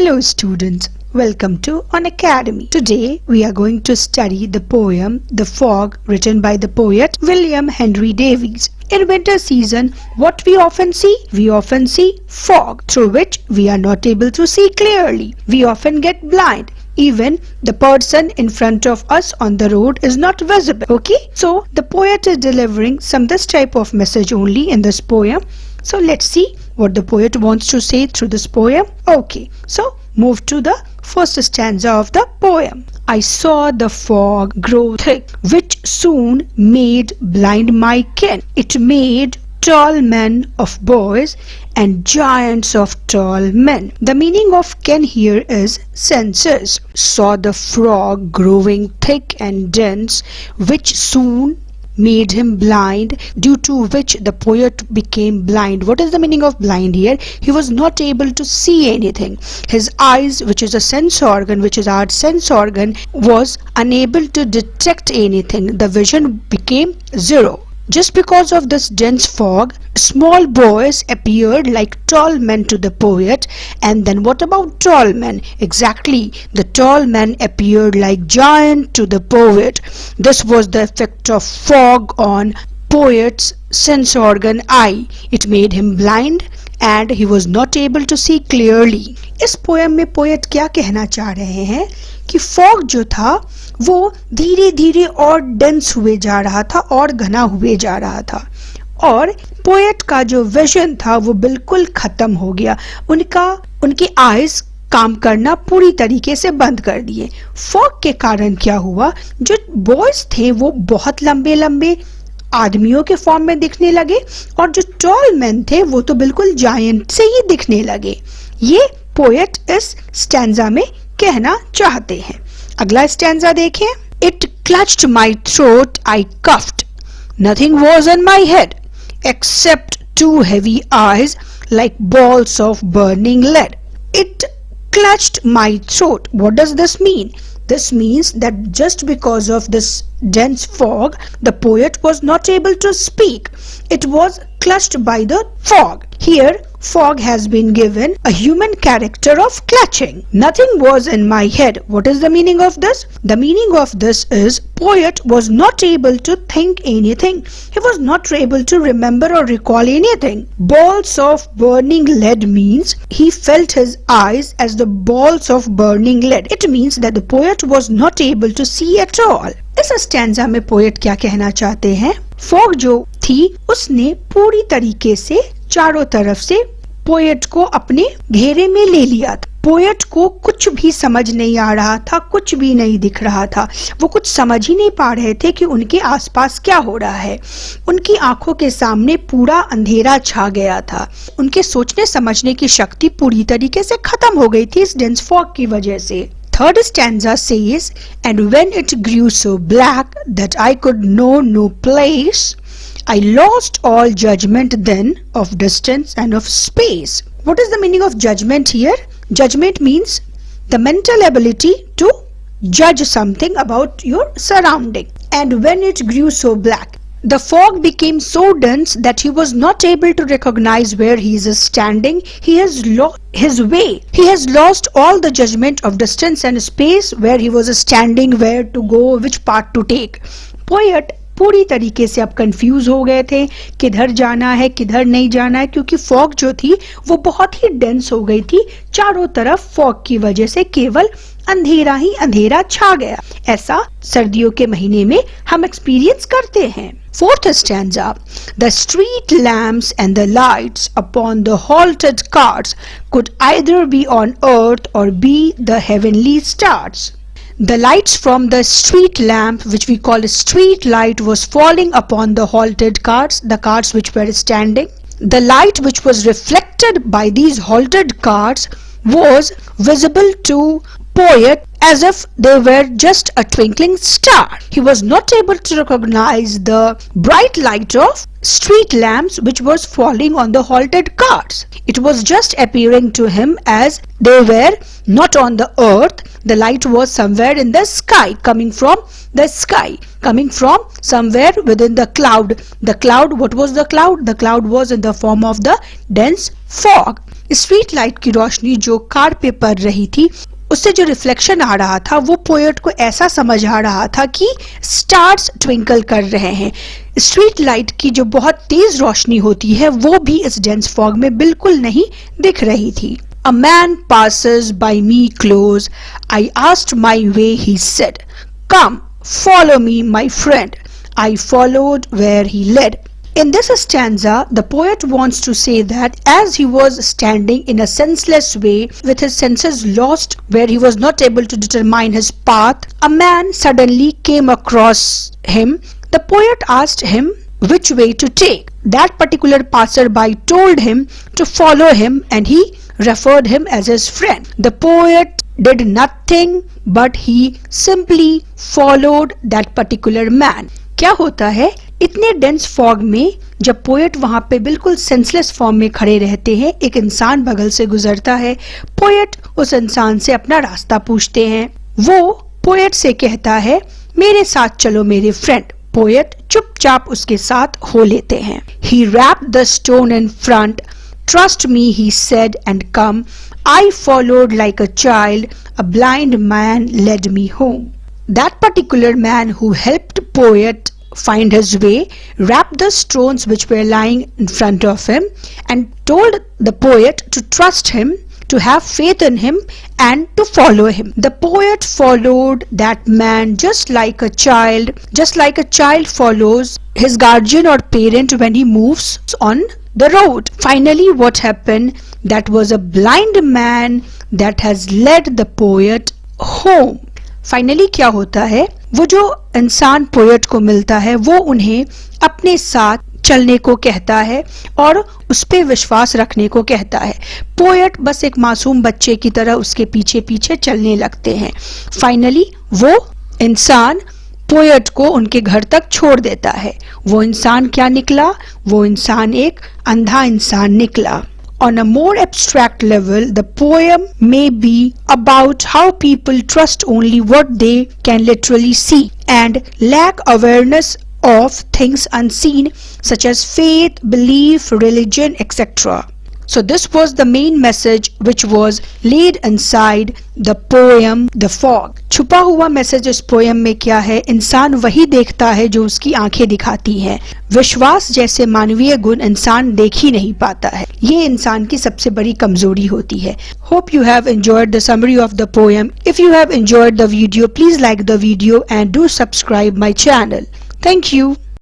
Hello students, welcome to On Academy. Today we are going to study the poem The Fog written by the poet William Henry Davies. In winter season, what we often see? We often see fog through which we are not able to see clearly. We often get blind. Even the person in front of us on the road is not visible. Okay, so the poet is delivering this type of message only in this poem. So let's see what the poet wants to say through this poem. Okay, so move to the first stanza of the poem. I saw the fog grow thick, which soon made blind my kin. It made tall men of boys and giants of tall men. The meaning of ken here is senses. Saw the fog growing thick and dense, which soon made him blind, due to which the poet became blind. What is the meaning of blind here? He was not able to see anything. His eyes, which is a sense organ, which is our sense organ, was unable to detect anything. The vision became zero. Just because of this dense fog, small boys appeared like tall men to the poet. And then what about tall men? Exactly, the tall men appeared like giant to the poet. This was the effect of fog on poet's sense organ eye. It made him blind and he was not able to see clearly. इस poem में poet क्या कहना चाह रहे हैं कि fog जो था वो धीरे धीरे और डेंस हुए जा रहा था और घना हुए जा रहा था और पोएट का जो विजन था वो बिल्कुल खत्म हो गया. उनके आईज काम करना पूरी तरीके से बंद कर दिए. फॉग के कारण क्या हुआ? जो बॉयज थे वो बहुत लंबे लंबे आदमियों के फॉर्म में दिखने लगे और जो टॉल मैन थे वो तो बिल्कुल जायंट से ही दिखने लगे. ये पोएट इस स्टैंजा में कहना चाहते हैं. अगला स्टैंजा देखें. It clutched my throat, I coughed. Nothing was in my head except two heavy eyes like balls of burning lead. It clutched my throat. What does this mean? This means that just because of this dense fog, the poet was not able to speak. It was clutched by the fog. Here, fog has been given a human character of clutching. Nothing was in my head. What is the meaning of this? The meaning of this is poet was not able to think anything. He was not able to remember or recall anything. Balls of burning lead means he felt his eyes as the balls of burning lead. It means that the poet was not able to see at all. इस stanza में poet क्या कहना चाहते हैं? Fog जो थी उसने पूरी तरीके से चारों तरफ से पोएट को अपने घेरे में ले लिया था. पोएट को कुछ भी समझ नहीं आ रहा था, कुछ भी नहीं दिख रहा था. वो कुछ समझ ही नहीं पा रहे थे कि उनके आसपास क्या हो रहा है. उनकी आंखों के सामने पूरा अंधेरा छा गया था. उनके सोचने समझने की शक्ति पूरी तरीके से खत्म हो गई थी इस डेंस फॉग की वजह से. Third stanza says, and when it grew so black that I could know no place, I lost all judgment then of distance and of space. What is the meaning of judgment here? Judgment means the mental ability to judge something about your surrounding. And when it grew so black, the fog became so dense that he was not able to recognize where he is standing. He has lost his way. He has lost all the judgment of distance and space, where he was standing, where to go, which path to take. Poet पूरी तरीके से अब confuse हो गए थे, किधर जाना है किधर नहीं जाना है, क्योंकि फॉग जो थी वो बहुत ही डेंस हो गई थी. चारों तरफ फॉग की वजह से केवल अंधेरा ही अंधेरा छा गया. ऐसा सर्दियों के महीने में हम एक्सपीरियंस करते हैं. Fourth stanza. The street lamps and the lights upon the halted carts could either be on earth or be the heavenly stars. The lights from the street lamp, which we call a street light, was falling upon the halted carts, the carts which were standing. The light which was reflected by these halted carts was visible to poet as if they were just a twinkling star. He was not able to recognize the bright light of street lamps which was falling on the halted carts. It was just appearing to him as they were not on the earth. The light was somewhere in the sky, coming from the sky, coming from somewhere within the cloud. The cloud, what was the cloud? The cloud was in the form of the dense fog. Street light की रोशनी जो car पे पड़ रही थी, उससे जो reflection आ रहा था वो पोएट को ऐसा समझ आ रहा था कि स्टार्स ट्विंकल कर रहे हैं। स्ट्रीट लाइट की जो बहुत तेज रोशनी होती है वो भी इस डेंस फॉग में बिल्कुल नहीं दिख रही थी। A man passes by me close. I asked my way, he said. Come, follow me, my friend. I followed where he led. In this stanza, the poet wants to say that as he was standing in a senseless way, with his senses lost, where he was not able to determine his path, a man suddenly came across him. The poet asked him which way to take. That particular passerby told him to follow him, and he referred him as his friend. The poet did nothing but he simply followed that particular man. क्या होता है, इतने dense fog में जब poet वहां पे बिल्कुल senseless form में खड़े रहते हैं, एक इंसान बगल से गुजरता है। पोएट उस इंसान से अपना रास्ता पूछते हैं। वो पोएट से कहता है, मेरे साथ चलो मेरे फ्रेंड। पोएट चुपचाप उसके साथ हो लेते हैं। He wrapped the stone in front. Trust me, he said, and come. I followed like a child. A blind man led me home. That particular man who helped poet find his way wrapped the stones which were lying in front of him and told the poet to trust him, to have faith in him, and to follow him. The poet followed that man just like a child follows his guardian or parent when he moves on the road. Finally, what happened? That was a blind man that has led the poet home. Finally क्या होता है, वो जो इंसान poet को मिलता है वो उन्हें अपने साथ चलने को कहता है और उस पे विश्वास रखने को कहता है। पोएट बस एक मासूम बच्चे की तरह उसके पीछे पीछे चलने लगते हैं। फाइनली वो इंसान पोएट को उनके घर तक छोड़ देता है। वो इंसान क्या निकला? वो इंसान एक अंधा इंसान निकला। On a more abstract level, the poem may be about how people trust only what they can literally see and lack awareness of things unseen such as faith, belief, religion, etc. So this was the main message which was laid inside the poem The Fog. छुपा हुआ message इस poem में क्या है? इंसान वही देखता है जो उसकी आंखें दिखाती हैं। विश्वास जैसे मानवीय गुण इंसान देख ही नहीं पाता है। ये इंसान की सबसे बड़ी कमजोरी होती है। Hope you have enjoyed the summary of the poem. If you have enjoyed the video, please like the video and do subscribe my channel. Thank you.